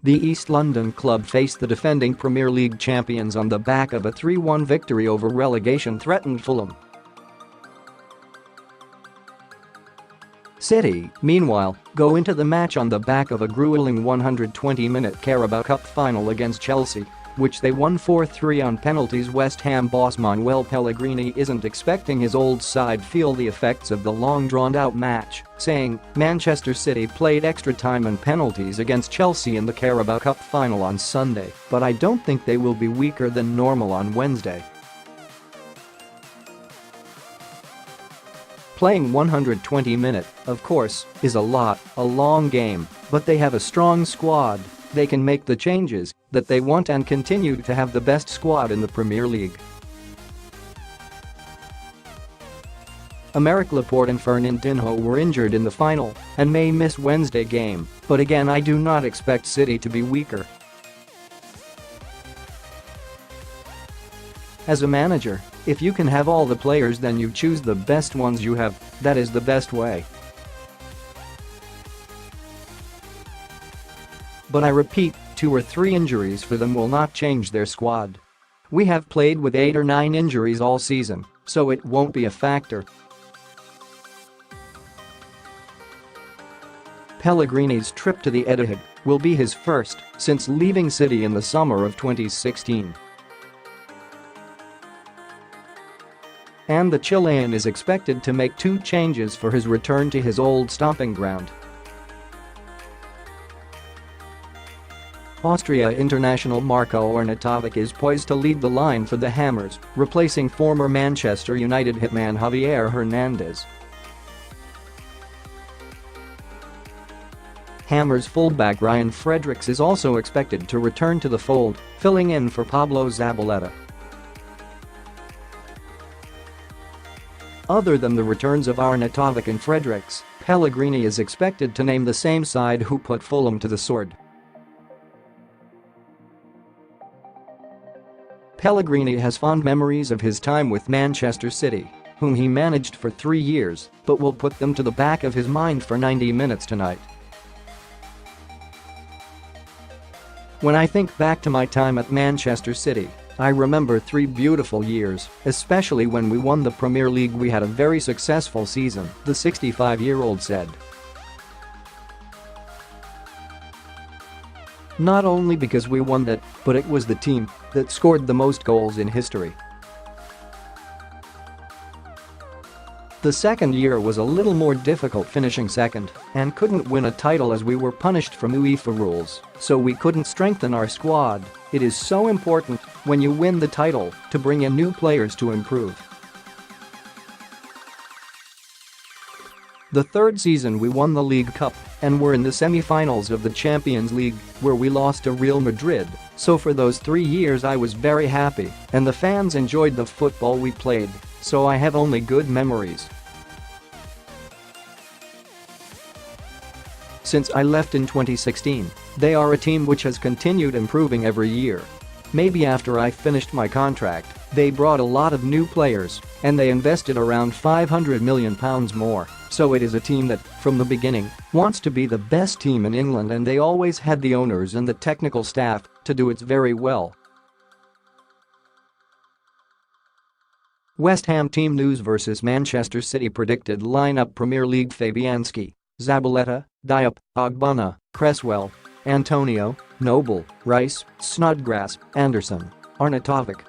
The East London club faced the defending Premier League champions on the back of a 3-1 victory over relegation-threatened Fulham City, meanwhile, go into the match on the back of a gruelling 120-minute Carabao Cup final against Chelsea, which they won 4-3 on penalties. West Ham boss Manuel Pellegrini isn't expecting his old side feel the effects of the long drawn-out match, saying, "Manchester City played extra time and penalties against Chelsea in the Carabao Cup final on Sunday, but I don't think they will be weaker than normal on Wednesday." Playing 120 minutes, of course, is a long game, but they have a strong squad. They can make the changes that they want and continue to have the best squad in the Premier League. Aymeric Laporte and Fernandinho were injured in the final and may miss Wednesday game, but again I do not expect City to be weaker. As a manager, if you can have all the players, then you choose the best ones you have. That is the best way. But I repeat, 2 or 3 injuries for them will not change their squad. We have played with 8 or 9 injuries all season, so it won't be a factor. Pellegrini's trip to the Etihad will be his first since leaving City in the summer of 2016. And the Chilean is expected to make 2 changes for his return to his old stomping ground. Austria international Marko Arnautovic is poised to lead the line for the Hammers, replacing former Manchester United hitman Javier Hernandez. Hammers fullback Ryan Fredericks is also expected to return to the fold, filling in for Pablo Zabaleta. Other than the returns of Arnautovic and Fredericks, Pellegrini is expected to name the same side who put Fulham to the sword. Pellegrini has fond memories of his time with Manchester City, whom he managed for 3 years, but will put them to the back of his mind for 90 minutes tonight. "When I think back to my time at Manchester City, I remember 3 beautiful years, especially when we won the Premier League. We had a very successful season," the 65-year-old said. "Not only because we won that, but it was the team that scored the most goals in history." The second year was a little more difficult, finishing second, and couldn't win a title as we were punished from UEFA rules, so we couldn't strengthen our squad. It is so important, when you win the title, to bring in new players to improve. The third season we won the League Cup and were in the semi-finals of the Champions League, where we lost to Real Madrid, so for those 3 years I was very happy and the fans enjoyed the football we played, so I have only good memories. Since I left in 2016, they are a team which has continued improving every year. Maybe after I finished my contract, they brought a lot of new players and they invested around £500 million more. So it is a team that, from the beginning, wants to be the best team in England, and they always had the owners and the technical staff to do it very well. West Ham team news versus Manchester City predicted lineup: Premier League: Fabianski, Zabaleta, Diop, Ogbonna, Cresswell, Antonio, Noble, Rice, Snodgrass, Anderson, Arnautovic.